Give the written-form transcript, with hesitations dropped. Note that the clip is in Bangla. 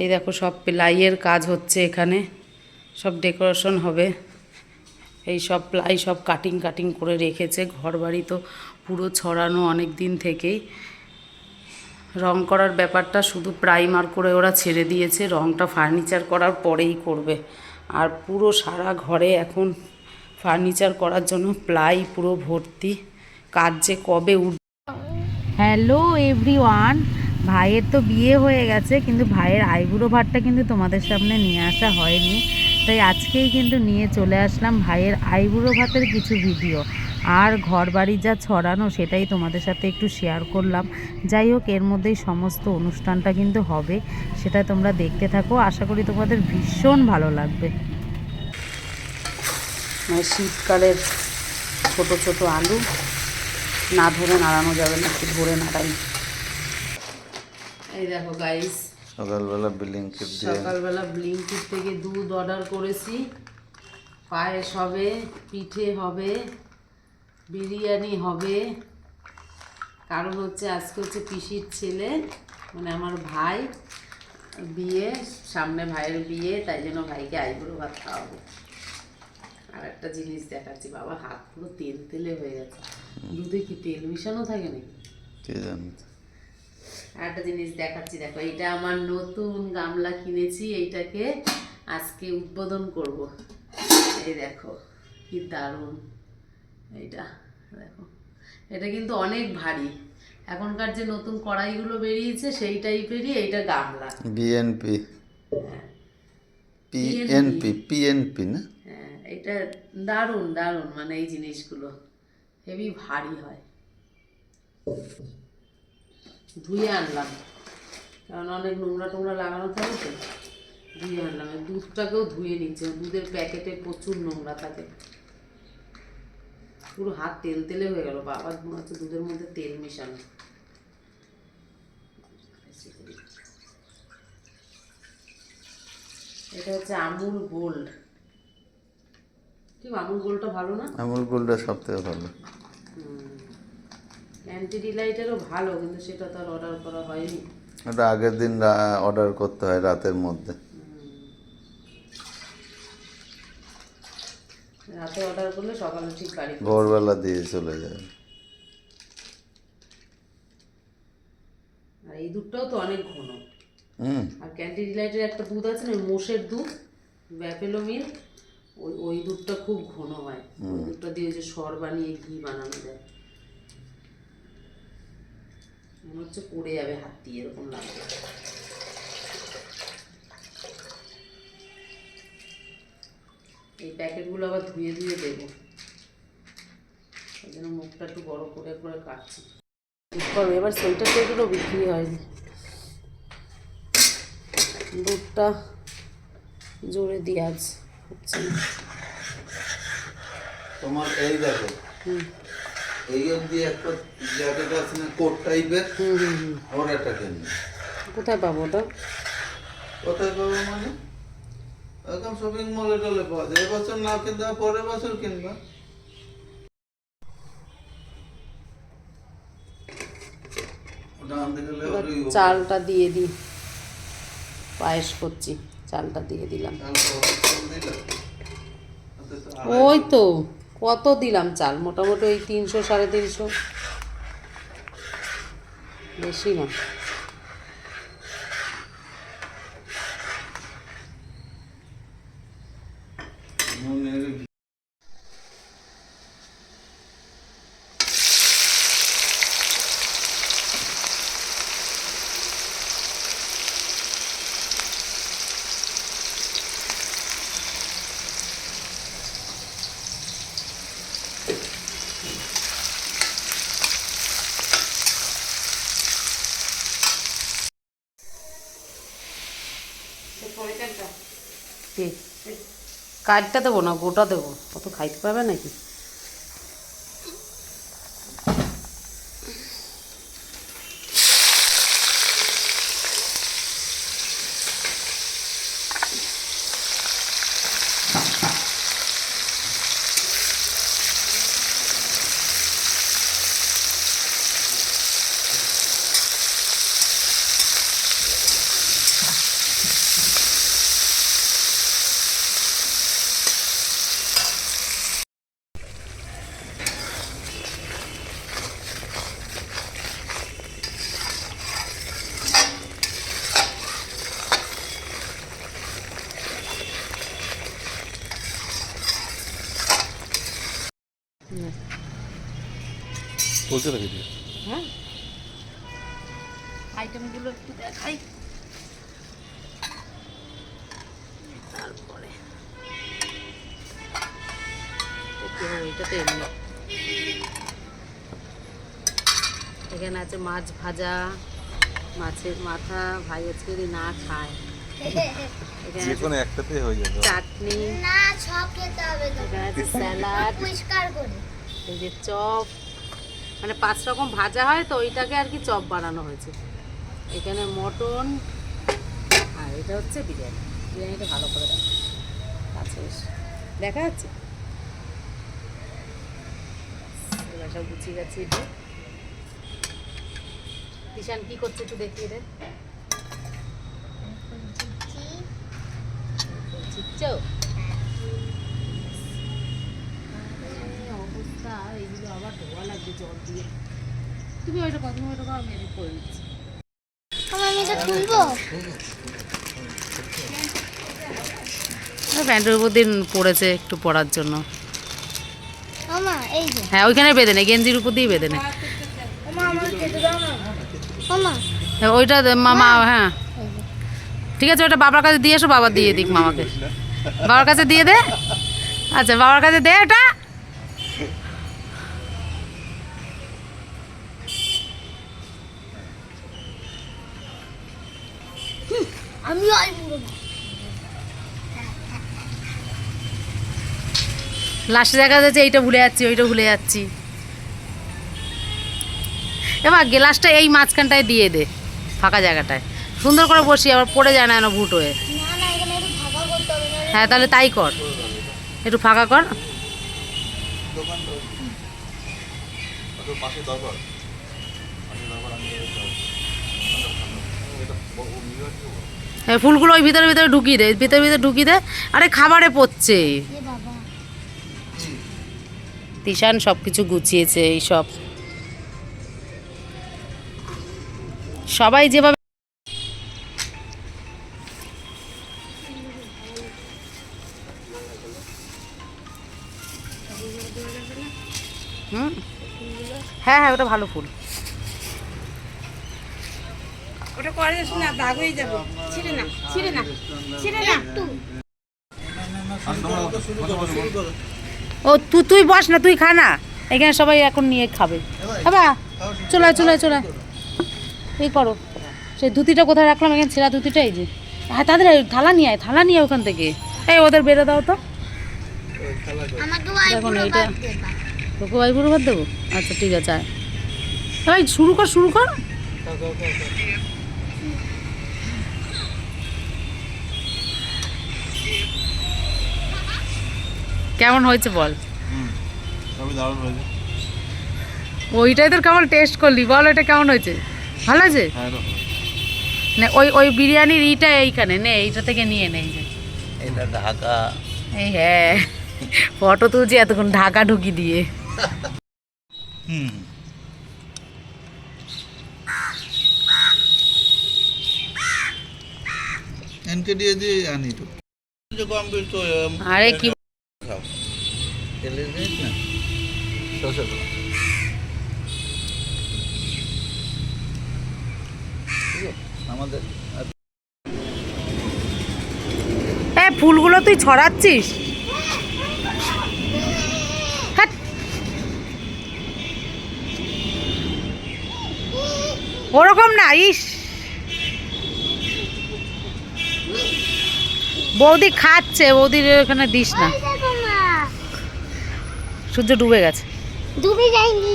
এই দেখো সব প্লাইয়ের কাজ হচ্ছে এখানে, সব ডেকোরেশন হবে। এই সব প্লাই সব কাটিং কাটিং করে রেখেছে। ঘরবাড়ি তো পুরো ছড়ানো অনেক দিন থেকেই। রং করার ব্যাপারটা শুধু প্রাইমার করে ওরা ছেড়ে দিয়েছে, রংটা ফার্নিচার করার পরেই করবে। আর পুরো সারা ঘরে এখন ফার্নিচার করার জন্য প্লাই পুরো ভর্তি। কাজ যে কবে হ্যালো এভরিওয়ান, ভাইয়ের তো বিয়ে হয়ে গেছে, কিন্তু ভাইয়ের আইবুড়ো ভাতটা কিন্তু তোমাদের সামনে নিয়ে আসা হয়নি। তাই আজকেই কিন্তু নিয়ে চলে আসলাম ভাইয়ের আইবুড়ো ভাতের কিছু ভিডিও। আর ঘর বাড়ি যা ছড়ানো সেটাই তোমাদের সাথে একটু শেয়ার করলাম। যাই হোক, এর মধ্যেই সমস্ত অনুষ্ঠানটা কিন্তু হবে, সেটা তোমরা দেখতে থাকো। আশা করি তোমাদের ভীষণ ভালো লাগবে। শীতকালের ছোট ছোট আলু, না ধরে নাড়ানো যাবে না, একটু ধরে নাড়াই। এই দেখো গাইস, সকালবেলা ব্লিঙ্কিট থেকে দুধ অর্ডার করেছি। পায়েস হবে, পিঠে হবে, বিরিয়ানি হবে। কারণ হচ্ছে আজকে হচ্ছে পিসির ছেলে, মানে আমার ভাই বিয়ে, সামনে ভাইয়ের বিয়ে, তাই জন্য ভাইকে আইবুড়ো ভাত খাওয়াবো। আর একটা জিনিস দেখাচ্ছি, বাবা হাত পুরো তেল তেলে হয়ে গেছে। দুধে কি তেল মিশানো থাকে নাকি কে জানে। আর একটা জিনিস দেখাচ্ছি, দেখো এইটা আমার নতুন গামলা কিনেছি, এইটাকে আজকে উদ্বোধন করব। এই দেখো কি দারুণ, এইটা দেখো, এটা কিন্তু অনেক ভারী। এখনকার যে নতুন কড়াইগুলো বেরিয়েছে সেই টাইপেরই এইটা গামলা। বিএনপি পিএনপি না? হ্যাঁ, এটা দারুণ দারুণ, মানে এই জিনিসগুলো হেভি ভারী হয়। ধুয়ে আনলাম, কারণ অনেক নোংরা টোংরা লাগানো থাকে তো, ধুয়ে আনলাম। দুধটাকেও ধুয়ে নিচ্ছে, দুধের প্যাকেটে প্রচুর নোংরা থাকে। পুরো হাত তেল তেলে হয়ে গেল, বাবা মনে হচ্ছে দুধের মধ্যে তেল মেশানো। এটা হচ্ছে আমুল গোল্ড। ঠিক, আমুল গোল্ডটা ভালো না? আমুল গোল্ডটা সবথেকে ভালো। অ্যান্টি ডিলাইটেরও ভালো, কিন্তু সেটা তো আর অর্ডার করা হয়নি। ওটা আগের দিন অর্ডার করতে হয় রাতের মধ্যে। রাতে অর্ডার করলে সকালে ঠিক গাড়ি ভোরবেলা দিয়ে চলে যায়। আর এই দুধটাও তো অনেক ঘন। আর ক্যান্ডি ডিলাইটের একটা দুধ আছে না, মোষের দুধ, ব্যাফেলো মিল্ক, ওই দুধটা খুব ঘন হয়। ওই দুধটা দিয়ে যে সর বানিয়ে ঘি বানানো যায়। মনে হচ্ছে পড়ে যাবে হাত দিয়ে, এরকম লাগবে। এই প্যাকেটগুলো আবার ধুয়ে ধুয়ে দেবো, ওই জন্য মুখটা একটু বড় করে করে কাটছি। এবার সোয়েটার টোয়েটারও বিক্রি হয়নি। দুধটা জোরে দিয়ে আজ হচ্ছে না। তোমার এই দেখো, এই অবধি একটা জ্যাকেট আছে না, কোট টাইপের, ওর একটা কিনবে। কোথায় পাবো ওটা? কোথায় পাবো মানে একদম শপিং মলে টলে পাওয়া যায়। এবছর না কিনতে, পরের বছর কিনবা। চালটা দিয়ে দিই, পায়েস করছি, চালটা দিয়ে দিলাম। ওই তো কত দিলাম চাল, মোটামুটি ওই 300 350, বেশি না। কাঠটা দেবো না, গোটা দেবো, কত খাইতে পারবে নাকি। বলতে থাকি দিয়ে। হ্যাঁ, আইটেমগুলো একটু দেখাই। তারপরে এটা তো এমনি, এখানে আছে মাছ ভাজা, মাছের মাথা, ভাই আজকে যদি না খায়। এখানে যে আছে কোনো একটাতে হয়ে যাবে। চাটনি, না সব খেতে হবে তো, এখানে আছে স্যালাড, পরিষ্কার করে। এই যে চপ, মানে 5 রকম ভাজা হয় তো ওইটাকে আর কি চপ বানানো হয়েছে। এখানে মটন, আর এটা হচ্ছে বিরিয়ানি। বিরিয়ানিটা ভালো করে দেখা কাছে এসে দেখা যাচ্ছে। এবার সব গুছিয়ে গেছে। এটা কিষান কি করছে একটু দেখিয়ে দে। চিচ্ছো অবস্থা, এইগুলো আবার ধোয়া লাগবে জল দিয়ে। তুমি ওইটা কত, তুমি ওইটা আমি এডিট করে নিচ্ছি। আমি এটা খুলবো। প্যান্টের উপর দিন পড়েছে একটু পরার জন্য। মামা এই যে, হ্যাঁ ওইখানে বেঁধে নে, গেঞ্জির উপর দিয়ে বেঁধে নে। মামা আমার খেতে দাও না মামা। হ্যাঁ, ওইটা মামা, হ্যাঁ এই যে, ঠিক আছে, ওটা বাবার কাছে দিয়ে এসো, বাবা দিয়ে দিক মামাকে। বাবার কাছে দিয়ে দে। আচ্ছা বাবার কাছে দে এটা। আমি আর পুরো লাস্টে দেখা যাচ্ছে এইটা ভুলে যাচ্ছি, ওইটা ভুলে যাচ্ছি। এবার গ্লাসটা এই মাঝখানটায় দিয়ে দে, ফাঁকা জায়গাটায় সুন্দর করে বসি, আবার পড়ে যায় না ভুট হয়ে। না না, এখানে একটু ভাগা করতে হবে না। হ্যাঁ তাহলে তাই কর, একটু ফাঁকা কর। পাশে দরকার হ্যাঁ, ফুলগুলো ওই ভিতরে ভিতরে ঢুকিয়ে দে, ভিতরে ভিতরে ঢুকিয়ে দে। আরে খাবারে পড়ছে। এ বাবা, তিশান সব কিছু গুছিয়েছে, এই সব সবাই যেভাবে। হুম, হ্যাঁ হ্যাঁ ওটা ভালো ফুল। ওটা করে না, দাগ হয়ে যাবে। ছিঁড়ে না, ছিঁড়ে না, ছিঁড়ে না। ও তুই তুই বস না, তুই খা না, এখানে সবাই এখন নিয়ে খাবে। বাবা চলে আয়, চলে আয়, চলে আয়। এই করো, সেই ধুতিটা কোথায় রাখলাম, এখানে ছেঁড়া ধুতিটা, এই যে। হ্যাঁ তাদের থালা নিয়ে আয়, থালা নিয়ে আয় ওখান থেকে। এই ওদের বেরো দাও তো। আমাকে দেখো না আইবুড়ো এইটা, বাদ দেবা। তোকে ভাইপুরো ভাত দেবো। আচ্ছা ঠিক আছে, আয়। এই শুরু কর, শুরু কর। কেমন হয়েছে বল। সবই দারুণ হয়েছে। ওইটাই তোর কেমন টেস্ট করলি বল, এটা কেমন হয়েছে? ভালো আছে হ্যাঁ এটা ভালো। না? ওই ওই বিরিয়ানির ইটা এইখানে নে, এইটা থেকে নিয়ে নেই যে। এটা ঢাকা। এই হ্যাঁ, ফটো তুলছি এতক্ষণ ঢাকা ঢুকি দিয়ে। হুম, এনকে দিয়ে আনি তো যে কম বেশ তো আরে কি খাও তেলে দিস না সরষে তেল। আমাদের এ ফুলগুলো তুই ছড়াচ্ছিস? হ্যাট। ওরকম না, ইস বৌদি খাচ্ছে, বৌদির এখানে দিস না। এই দেখো মা, সূর্য ডুবে গেছে। ডুবে যায়নি।